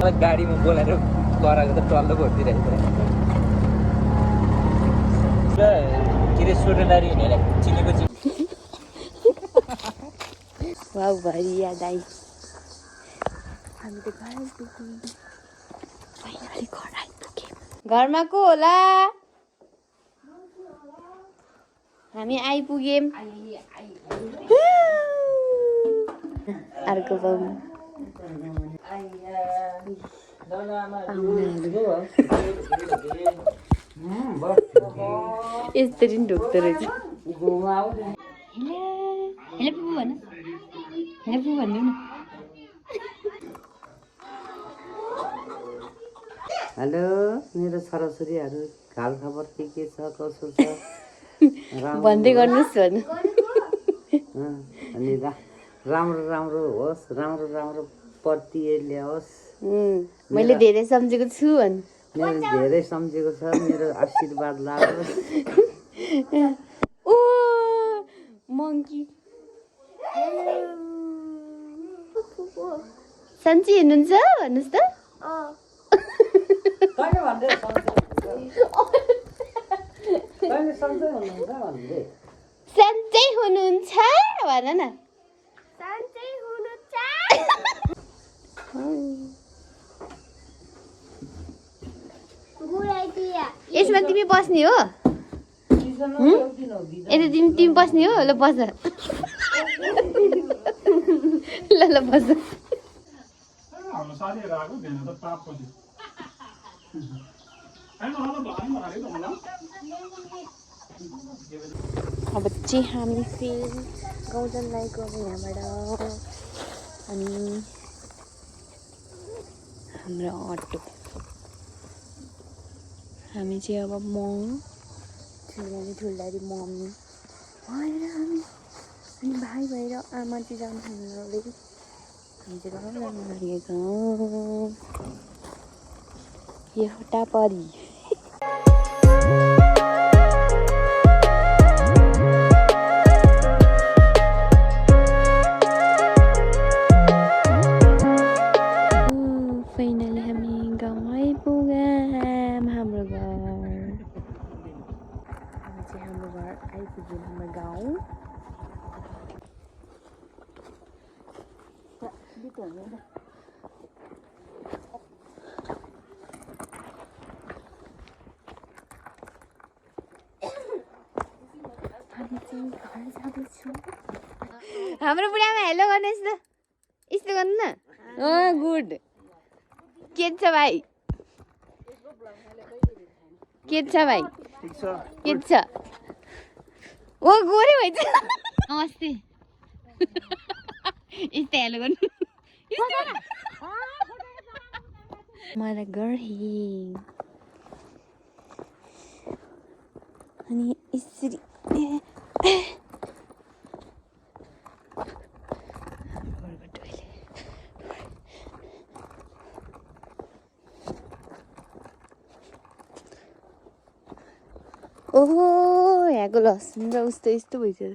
मलाई गाडीमा बोलाएर गराएको त टल्लो भर्दिरहेको के अरे सोटनारी हिँडेर चिनेको वाउ भाइ याद आई हामी त घर आइपुग्यौँ फाइनली घर आइपुग्यौँ घरमा को होला हामी आइपुग्यौँ अर्को बाउ यसरी नि ढोक्दो रहेछ हेलो पुपु भन हेलो पुपु भन्नु न हेलो मेरो छोराछोरीहरू हाल खबर के छ कसो छ भन्दै गर्नुहोस् भन्नु अनि राम्रो राम्रो होस् राम्रो राम्रो प्रतिए ल्याओस् मैले धेरै सम्झेको छु भन्नु मेरो धेरै सम्झेको छ मेरो आशीर्वाद लागोस् ओ मङ्की सन्ची हुनुहुन्छ भन्नुहोस् त सन्चै हुनुहुन्छ भन न यसमा तिमी बस्ने हो यता तिमी बस्ने हो ल बस ल बस अब चाहिँ हामी फेरि गाउँजनलाई गयौँ यहाँबाट अनि हाम्रो अटो हामी चाहिँ अब म ठुल्दारी मम्मी भएर हामी अनि भाइ भएर आमा चाहिँ जानु हामी चाहिँ गाउँ जानु लागेको एउटा परी फाइनली हामी गाउँ आइपुग्यौँ हाम्रो घर हाम्रो घर आइपुग्यौँ हाम्रो गाउँ हाम्रो बुढामा हेलो गर्नुहोस् त यस्तो गर्नु न गुड के छ भाइ के छ भाइ के छ ओ गोरे भइन्छ नमस्ते यस्तै हेलो गर्नु मलाई गरी अनि यसरी ओहो यहाँको लसुन र उस्तो यस्तो भइसक्यो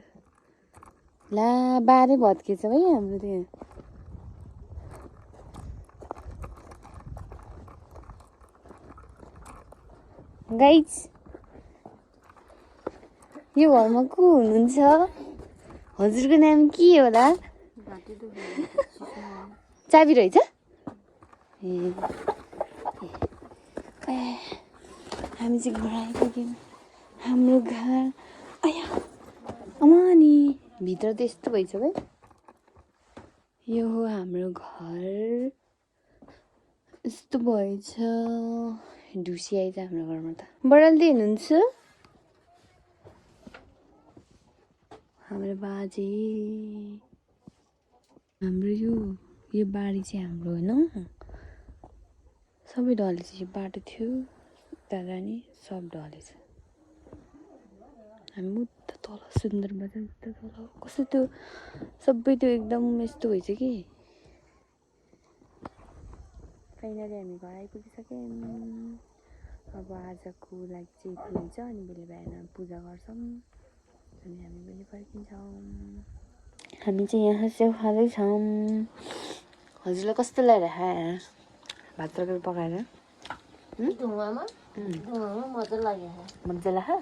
ला बाह्रै भत्केछ है हाम्रो त्यहाँ गाइज यो घरमा को हुनुहुन्छ हजुरको नाम के होला चाबी रहेछ ए हामी चाहिँ घर आइपुग्यौँ हाम्रो घर आया अमानी भित्र त यस्तो भइछ भाइ यो हो हाम्रो घर यस्तो भएछ ढुसी आइज हाम्रो घरमा त बडाल्दै हुनुहुन्छ हाम्रो बाजे हाम्रो यो बारी चाहिँ हाम्रो होइन सबै ढलेछ यो बाटो थियो दादा नि सब ढलेछ हामी उता तल सुन्दर बजार उता तल कस्तो त्यो सबै त्यो एकदम यस्तो भएछ कि फाइनली हामी घर आइपुगिसक्यौँ अब आजको लागि चाहिँ यति हुन्छ अनि बेलुका बिहान पूजा गर्छौँ अनि हामी बेलुका फर्किन्छौँ हामी चाहिँ यहाँ स्याउ खाँदैछौँ हजुरलाई कस्तो लागिरहेको भात तरकारी पकाएर धुवामा मजा लाग्यो मजा लाग्यो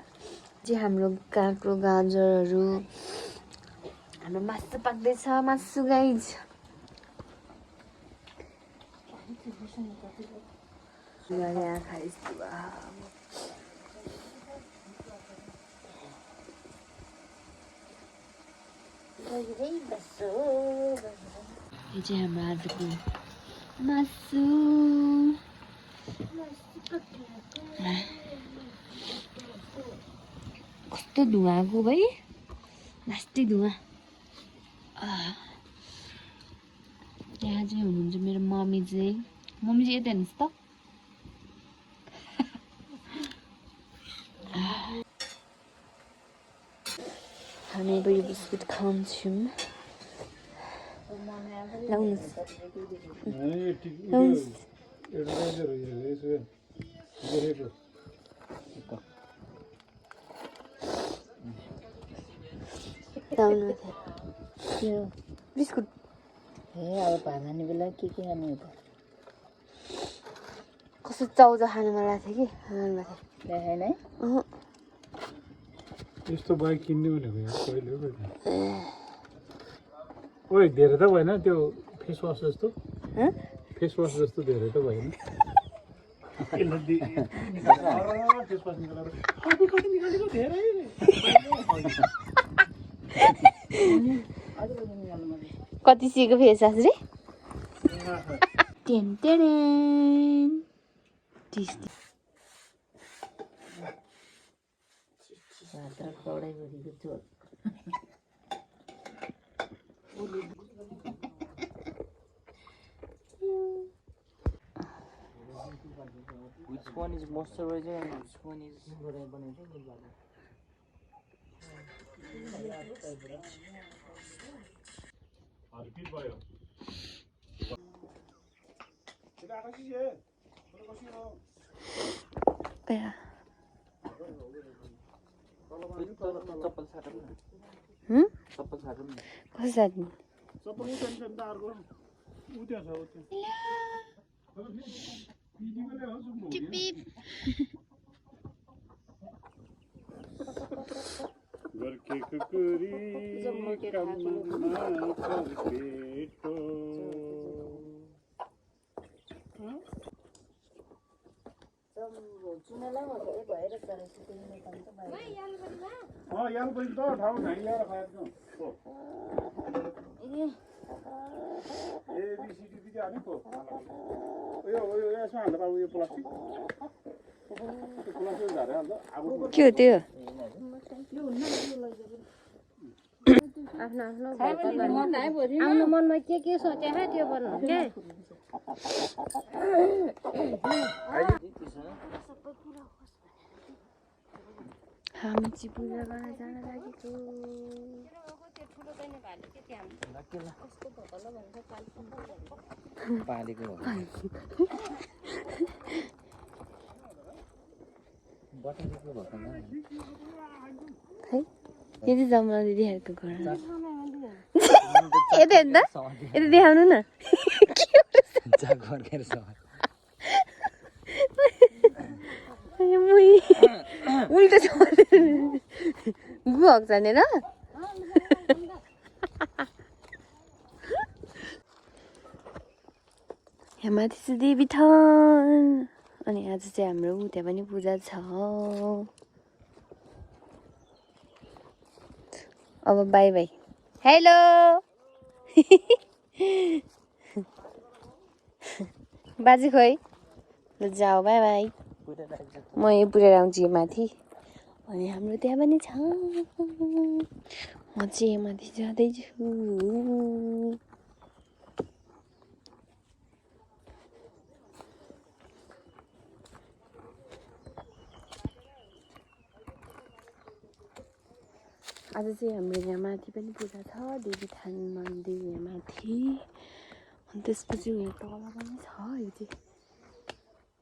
जे हाम्रो काँक्रो गाजरहरू हाम्रो मासु पाक्दैछ मासु गाइज आँखा यस्तो यो चाहिँ हाम्रो आजको मासु कस्तो धुवा आएको भाइ लास्टै धुवा यहाँ चाहिँ हुनुहुन्छ मेरो मम्मी चाहिँ यता हेर्नुहोस् त हामी अब यो बिस्कुट खान्छौँ लाउनुहोस् बिस्कुट अब भात खाने बेला के खाने हो त कस्तो चाउचाउ खानु मन लाग्थ्यो कि देखाएन है यस्तो बाइक किन्ने भनेको यार कहिले हो ओइ धेरै त भएन त्यो फेसवास जस्तो फेसवास जस्तो धेरै त भएन कति सिको फेसवास रे टेन कडाई गरेको चोट Which one is moisturizer and which one is कसो साट्नु याल पनि त ठाउँ ठाउँ ल्याएर खाएको एबिसिडी दिँदै हाल्ने पो यो यसमा हाल्दा यो प्लास्टिक प्लास्टिक झारे हाल्दा के हो त्यो आफ्नो मनमा के सोचेर त्यो भन्नु के हामी चाहिँ पूजा गर्न जान लागेको पालेको बटालेको भएको है यदि जमुना दिदीहरूको घर यता हेर्नु त यता देखाउनु न उल्टो छ गुहक जानेर यहाँ माथि चाहिँ देवी थान अनि आज चाहिँ हाम्रो उता पनि पूजा छ अब बाई बाई हेलो बाजे खोइ ल जाऊ बाई बाई म यही पुऱ्याएर आउँछु यो माथि अनि हाम्रो त्यहाँ पनि छ म चाहिँ माथि जाँदैछु आज चाहिँ हाम्रो यहाँ माथि पनि पूजा छ देवी थान मन्दिर यहाँ माथि अनि त्यसपछि यहाँ तल पनि छ यो चाहिँ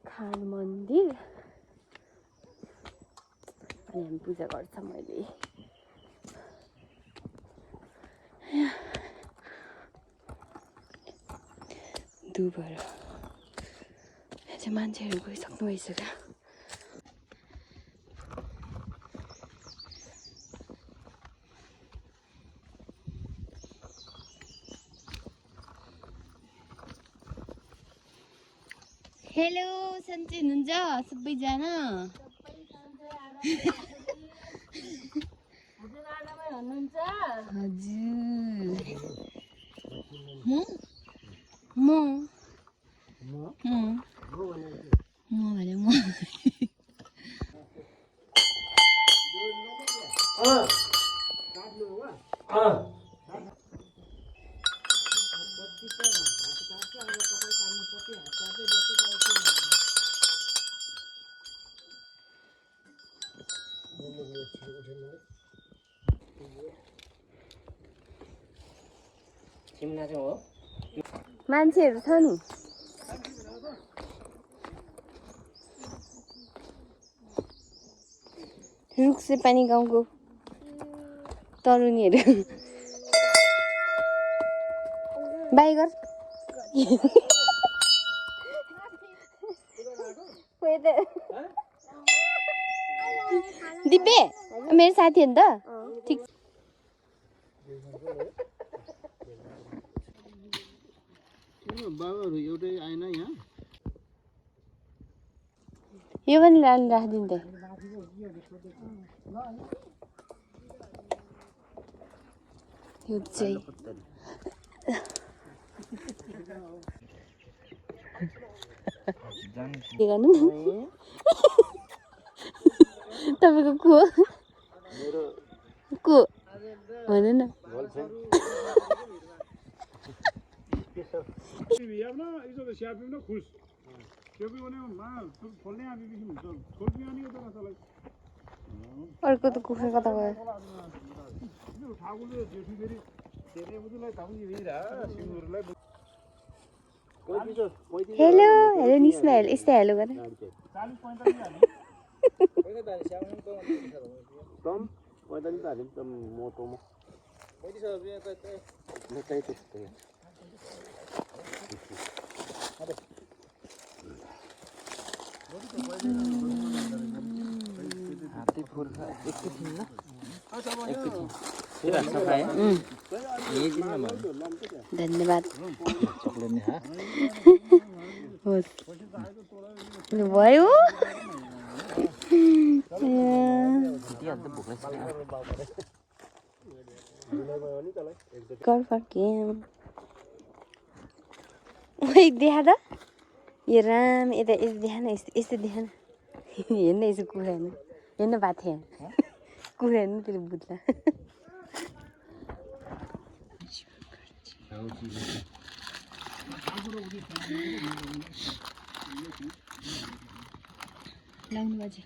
खान मन्दिर अनि हामी पूजा गर्छ मैले दुबर चाहिँ मान्छेहरू गइसक्नु भइसक्यो हेलो सन्चै हुनुहुन्छ सबैजना हजुर म भने म सिमना चाहिँ हो मान्छेहरू छ नि रुक्से पानी गाउँको तरुनीहरू बाई गर दिपे मेरो साथी हो नि त ठिक बाबाहरू एउटै आएन यहाँ यो पनि राखिदिनु त यो चाहिँ के गर्नु तपाईँको को को भन्नु न अर्को त कुखुरा कता गयो हेलो हेलो निस्मा हेलो यस्तै हेलो गर हात्ती पुर्खा एकैछिन ल एकैछिन सफाइ यही दिन म धन्यवाद चक्लेट नि हा होस् भयो दिहाल्छ भोक लाग्छ कर फर्क्यौँ ओइ देखा त यो राम यता यस्तो देखा न यस्तो देखा न हेर्न यसो कुखुरा हेर्नु हेर्न भएको थियो कुखुरा हेर्नु तेरो बुझ्ला लाउनु बाजे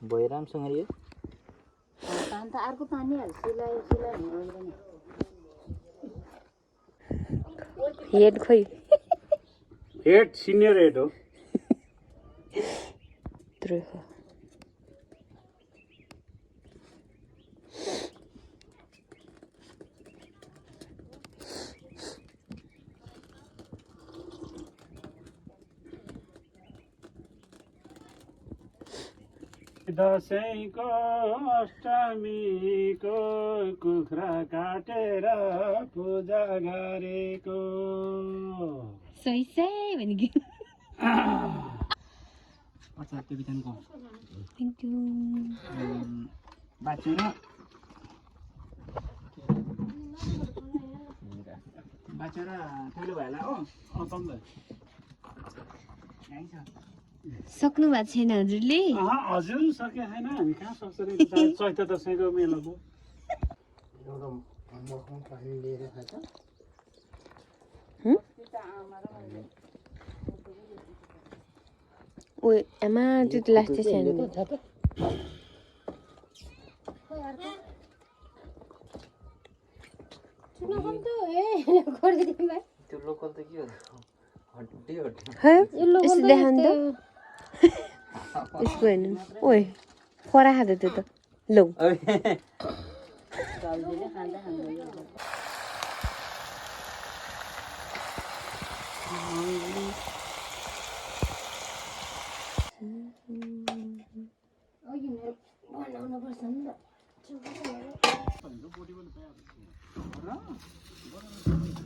भयो राम्रोसँग यो अन्त अर्को पानी हाल्छ सिलाइ सिलाइ हुँदैन हेड खोइ हेड सिनियर हेड हो त्रुखो दसैँको अष्टमीको कुखुरा काटेर पूजा गरेको सही सही भने कि अच्छा त्यो बितानको थ्याङ्क यू बाँच्यो र बाँच्यो र ठुलो भयो होला हो सक्नु भएको छैन हजुरले हजुर सके छैन हामी कहाँ सक्छ चैत दसैँको मेलाको ओ आमा त्यो त लास्ट चाहिँ त्यो लोकल त के हो हड्डी हड्डी है यसो देखाउनु त यसको हेर्नु ओए खरा खाँदै त्यो त लौ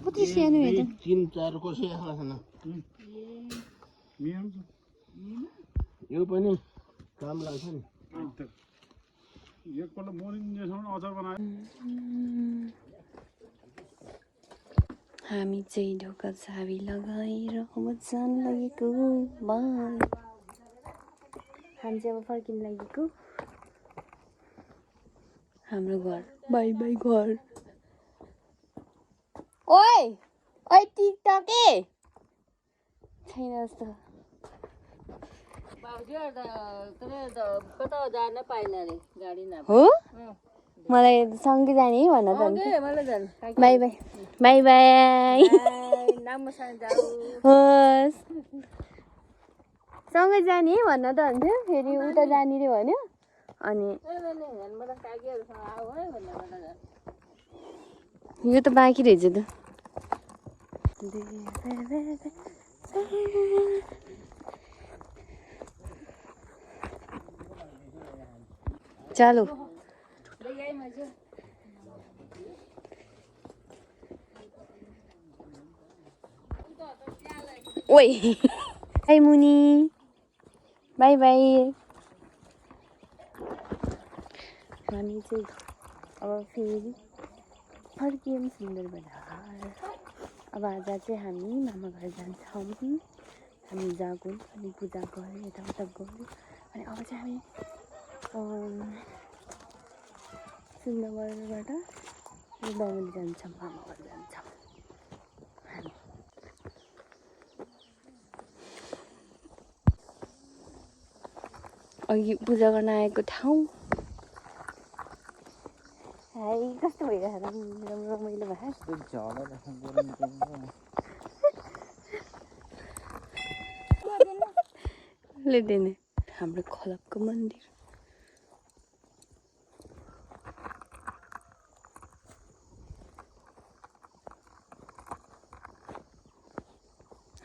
कति सानो हेर्दा 3-4 कसै आला छैन यो पनि काम लाग्छ नि एकपल्ट मरिन्जेसम्म अचार बनायो हामी चाहिँ ढोका चाबी लगाएर अब जान लागेको बाई हामी चाहिँ अब फर्किन लागेको हाम्रो घर बाई बाई घर ओए ओए टिकटक छैन जस्तो हो मलाई सँगै जाने भन त बाई बाई बाई बाई होस् सँगै जाने भन्न त हुन्थ्यो फेरि उता जाने रे भन्यो अनि यो त बाँकी रहेछ त चलो ओए बाई मुनि बाई बाई हामी चाहिँ अब फेरि फर्कियौँ सुन्दर बजार अब आज चाहिँ हामी मामा घर जान्छौँ हामी जागौँ अनि पूजा गऱ्यौँ यताउता गऱ्यौँ अनि अब चाहिँ हामी सुन्दरबनबाट बाहुन जान्छौँ मामा घर जान्छौँ हामी अघि पूजा गर्न आएको ठाउँ हाई कस्तो भइरहेको राम्रो रमाइलो भयो लिँदैन हाम्रो खलपको मन्दिर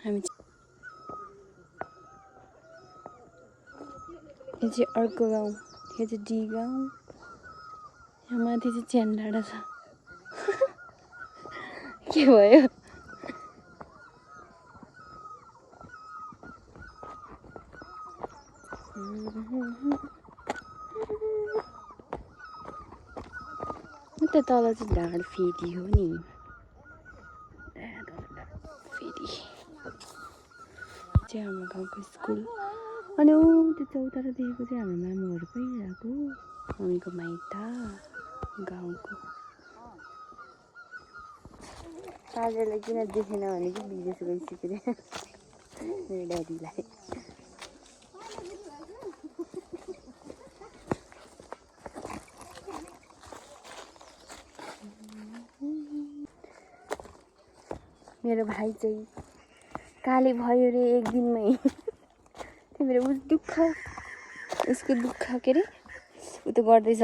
हामी यो चाहिँ अर्को गाउँ यो चाहिँ डी गाउँ यहाँ माथि चाहिँ च्यान डाँडा छ के भयो उता तल चाहिँ ढाड फेरि हो नि फेरि चाहिँ हाम्रो गाउँको स्कुल अनि त्यो चौतारा देखेको चाहिँ हाम्रो मामुहरूकै आएको मम्मीको माइत गाउँको साझालाई किन देखेन भने चाहिँ विदेश गइसक्यो अरे मेरो ड्याडीलाई मेरो भाइ चाहिँ काले भयो रे एक दिनमै त्यही भएर उस दुःख उसको दुःख के अरे ऊ त गर्दैछ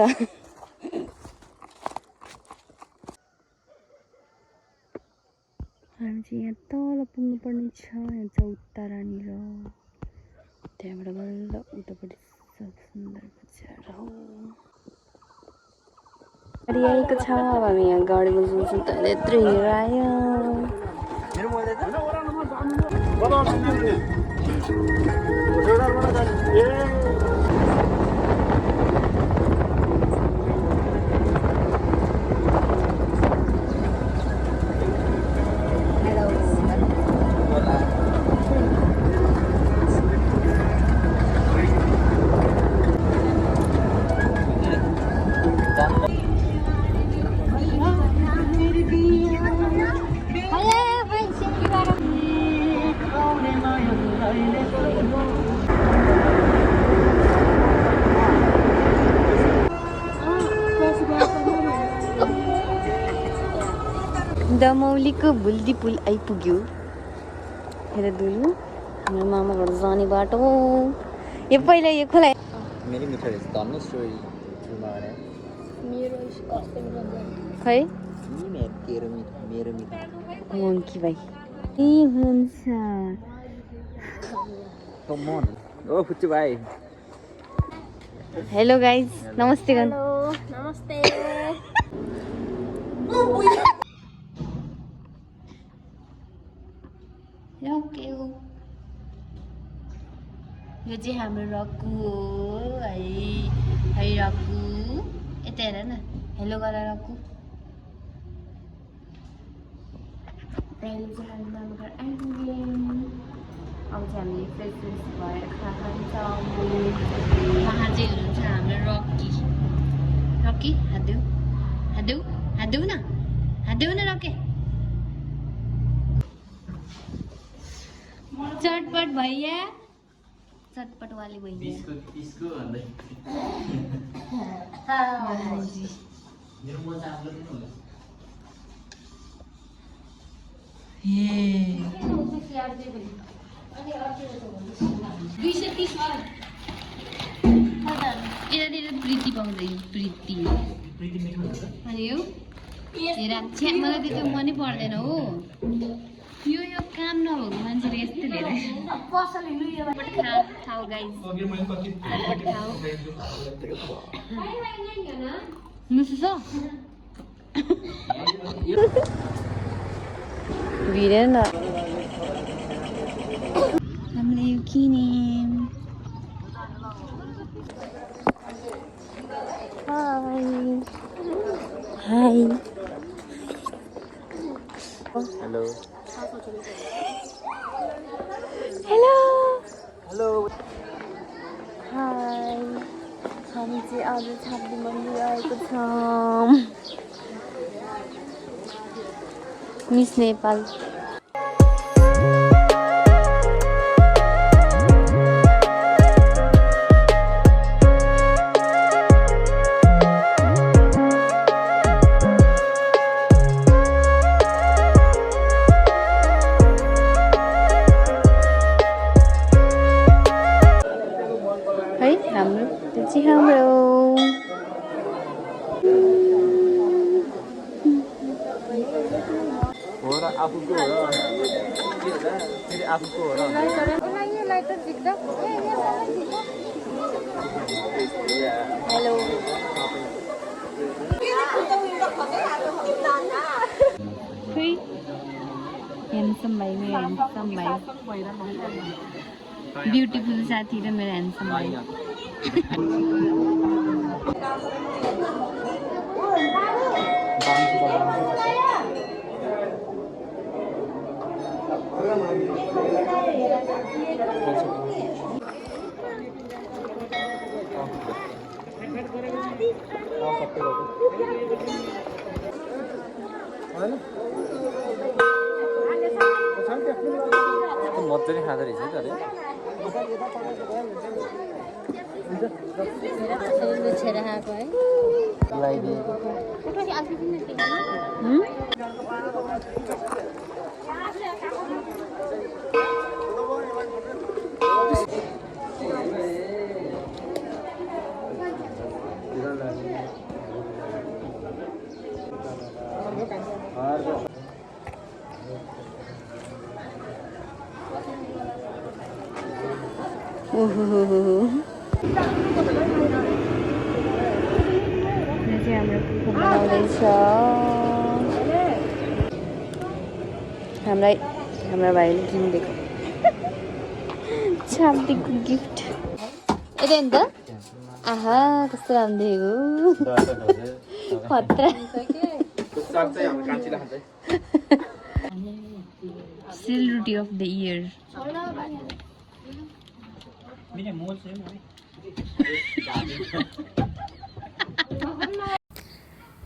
हामी चाहिँ यहाँ तल पुग्नुपर्ने छ यहाँ चौतारानिर त्यहाँबाट बल्ल उतापट्टि सब सुन्दर बजार हो गाडी आएको छ अब हामी यहाँ गाडीमा जान्छौँ त यत्रो हिँडेर आयो दमौलीको भुल्दी पुल आइपुग्यो। हेर दुलु हाम्रो मामा घर जाने बाटो। यो पहिला यो खोला मेरी मिठो रहेछ धन्नु स्टोरी छुमा भने खै मेरो मिठो मङ्की भाइ ए हुन्छ। कमन ओ फुच्चु भाइ हेलो गाइज नमस्ते गर्नु। नमस्ते। रक्यो यो चाहिँ हाम्रो रक्कु हो है है रक्कु यता हेर न हेलो गर रक्कु। अहिले चाहिँ हामी मामा घर आइपुग्यौँ। अब चाहिँ हामीले फ्रेस फ्रेस भएर खान्छौँ। उहाँ चाहिँ हुनुहुन्छ हाम्रो रक्की। रक्की हात देऊ हात देऊ हात देऊ न हात देऊ न रक्की। चटपट भैया चटपट वाले भैया यतातिर प्रीति पाउँछ यो प्रीति अनि यो हेर छ्या मलाई त्यो मनै पर्दैन हो यो काम नभएको मान्छेले यस्तो धेरै खाऊ गाइस खाऊ मुसु छ भिडेन हामीले यो किन्यौँ। High hi hello hello hello hi हामी चाहिँ आज छाप्री मन्दिर आएको छौँ। मिस नेपाल है हाम्रो त्यो चाहिँ हाम्रो हो र आफूको हो र के होला फेरि आफूको हो र हेलो ह्यान्डसम भाइ मेरो ह्यान्डसम भाइ ब्युटिफुल साथी र मेरो ह्यान्डसम भाइ मजाले खाँदो रहेछ है तर लुछेर आएको है लगाइदिएको हाम्रो कुकुर बनाउँदैछ। हाम्रा भाइले किनिदिएको छाप्रीको गिफ्ट यता नि त आहा कस्तो राम्रो खतरा सेलिब्रिटी अफ द इयर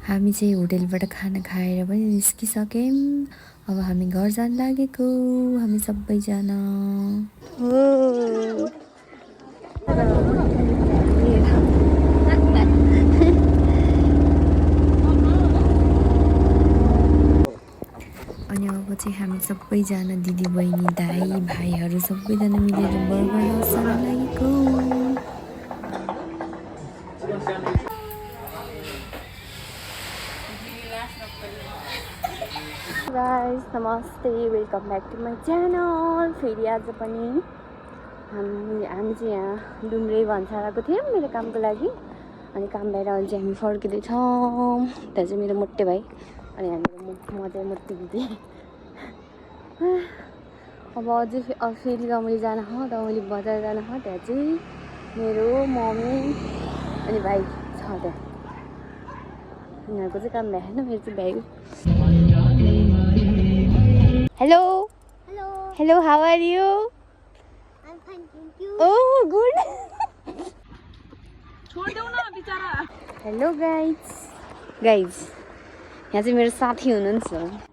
हामी चाहिँ होटेलबाट खाना खाएर पनि निस्किसक्यौँ। अब हामी घर जान लागेको हामी सबैजना सबैजना दिदी बहिनी दाइ भाइहरू सबैजना मिलेर बर्गर हाउस जान लागेको। गाइस नमस्ते, welcome back to my channel. फेरि आज पनि हामी चाहिँ यहाँ डुम्रे भन्सारको थियौँ मेरो कामको लागि। अनि काम भएर अहिले चाहिँ हामी फर्किँदैछौँ। त्यहाँ चाहिँ मेरो मोटे भाइ अनि हाम्रो म चाहिँ मोटी दिदी। अब अझै फेरि रमाइलो जान हो, रमाइलो बजार जान हो। त्यहाँ चाहिँ मेरो मम्मी अनि भाइ छ त्यहाँ। उनीहरूको चाहिँ काम भ्याएन, मेरो चाहिँ भ्यायो। Hello hello, how are you? I'm fine, thank you. Oh, good. छोड देऊ न बिचारा। हेलो गाइज, यहाँ चाहिँ मेरो साथी हुनुहुन्छ।